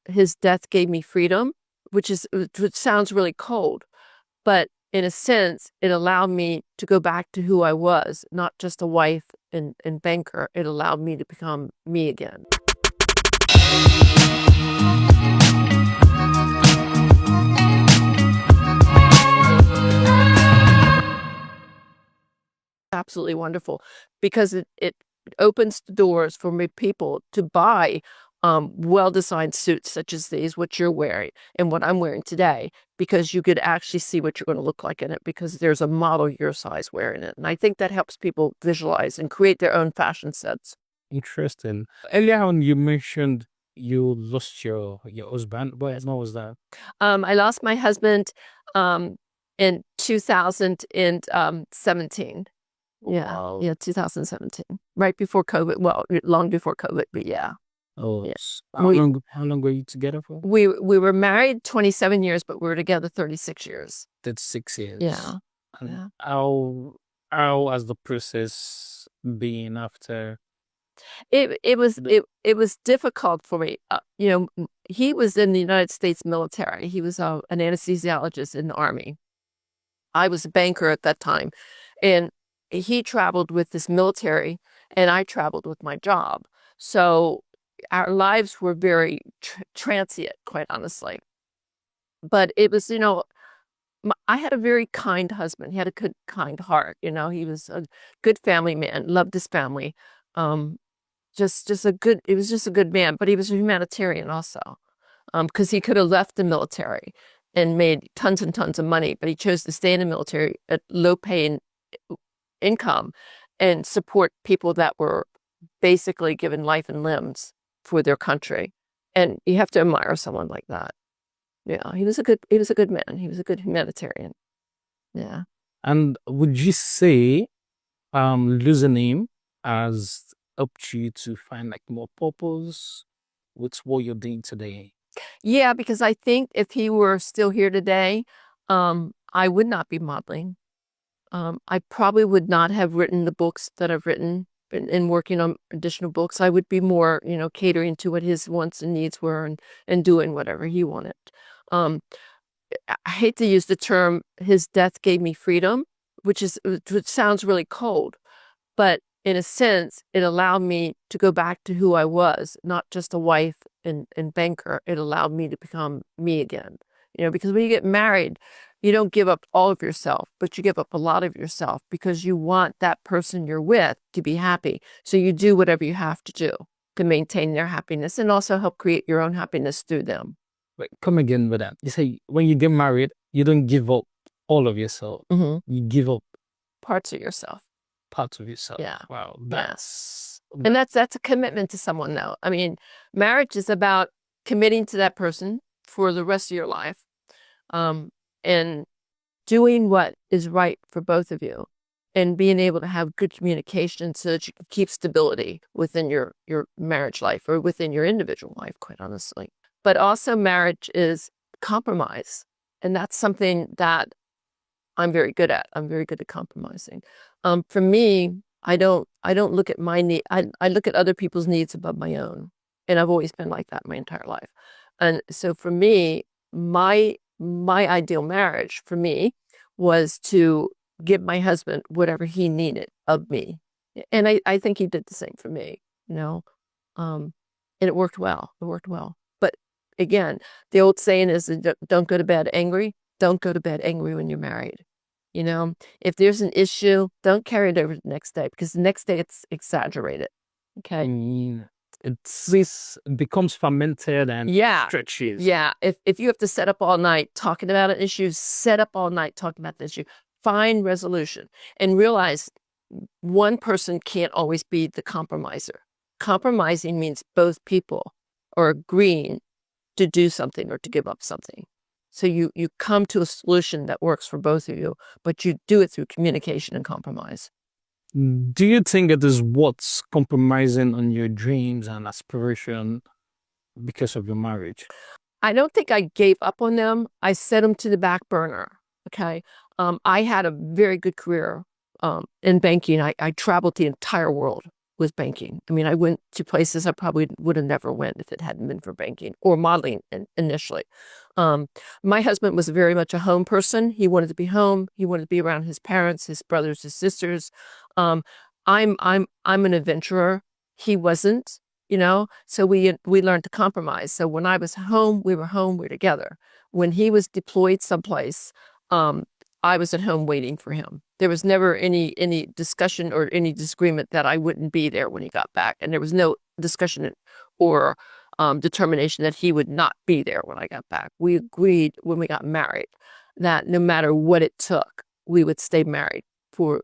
his death gave me freedom, which sounds really cold, but in a sense, it allowed me to go back to who I was, not just a wife and banker. It allowed me to become me again. Absolutely wonderful, because it opens the doors for people to buy well-designed suits such as these, what you're wearing and what I'm wearing today, because you could actually see what you're going to look like in it, because there's a model your size wearing it. And I think that helps people visualize and create their own fashion sets. Interesting. Earlier on, you mentioned you lost your husband. What was that? I lost my husband in 2017. Yeah, Wow. yeah, 2017, right before COVID. Well, long before COVID, but yeah. Oh, Yeah. how long were you together for? We were married 27 years, but we were together 36 years. That's 6 years. Yeah. And Yeah. how has the process been after? It was difficult for me. He was in the United States military. He was an anesthesiologist in the Army. I was a banker at that time, and he traveled with this military, and I traveled with my job. So our lives were very transient, quite honestly. But it was, I had a very kind husband. He had a good, kind heart. He was a good family man, loved his family. He was just a good man, but he was a humanitarian also. Because he could have left the military and made tons and tons of money, but he chose to stay in the military at low paying income and support people that were basically given life and limbs for their country. And you have to admire someone like that. Yeah, he was a good man. He was a good humanitarian. Yeah. And would you say losing him has helped you to find like more purpose with what you're doing today? Yeah, because I think if he were still here today, I would not be modeling. I probably would not have written the books that I've written and working on additional books. I would be more, catering to what his wants and needs were and doing whatever he wanted. I hate to use the term, his death gave me freedom, which sounds really cold, but in a sense, it allowed me to go back to who I was, not just a wife and banker. It allowed me to become me again. Because when you get married, you don't give up all of yourself, but you give up a lot of yourself because you want that person you're with to be happy. So you do whatever you have to do to maintain their happiness and also help create your own happiness through them. Wait, come again with that. You say when you get married, you don't give up all of yourself. Mm-hmm. You give up Parts of yourself. parts of yourself. Yeah. Wow. And that's a commitment to someone, though. I mean, marriage is about committing to that person for the rest of your life, and doing what is right for both of you, and being able to have good communication so that you can keep stability within your marriage life or within your individual life, quite honestly. But also marriage is compromise. And that's something that I'm very good at. I'm very good at compromising. For me, I don't look at my need. I look at other people's needs above my own. And I've always been like that my entire life. And so for me, my ideal marriage for me was to give my husband whatever he needed of me. And I think he did the same for me, and it worked well. It worked well. But again, the old saying is, don't go to bed angry. Don't go to bed angry when you're married. If there's an issue, don't carry it over the next day, because the next day it's exaggerated. Okay. It becomes fermented and stretches. Yeah. If you have to set up all night talking about an issue, set up all night talking about the issue. Find resolution and realize one person can't always be the compromiser. Compromising means both people are agreeing to do something or to give up something. So you come to a solution that works for both of you, but you do it through communication and compromise. Do you think it is worth compromising on your dreams and aspiration because of your marriage? I don't think I gave up on them. I set them to the back burner. Okay. I had a very good career in banking. I traveled the entire world was banking. I mean, I went to places I probably would have never went if it hadn't been for banking or modeling initially. My husband was very much a home person. He wanted to be home. He wanted to be around his parents, his brothers, his sisters. I'm an adventurer. He wasn't, so we learned to compromise. So when I was home, we were together. When he was deployed someplace, I was at home waiting for him. There was never any discussion or any disagreement that I wouldn't be there when he got back. And there was no discussion or determination that he would not be there when I got back. We agreed when we got married that no matter what it took, we would stay married for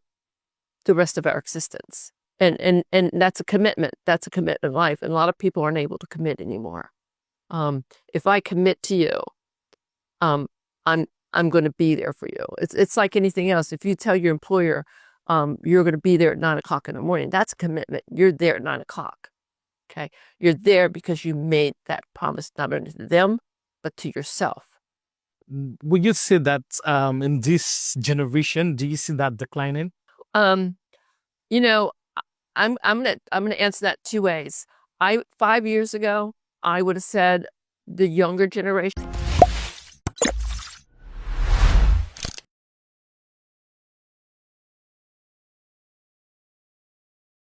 the rest of our existence. And that's a commitment. That's a commitment in life. And a lot of people aren't able to commit anymore. If I commit to you, I'm going to be there for you. It's like anything else. If you tell your employer you're going to be there at 9 o'clock in the morning, that's a commitment. You're there at 9 o'clock. Okay, you're there because you made that promise not only to them but to yourself. Would you say that in this generation, do you see that declining? You know, I'm gonna answer that two ways. 5 years ago, I would have said the younger generation.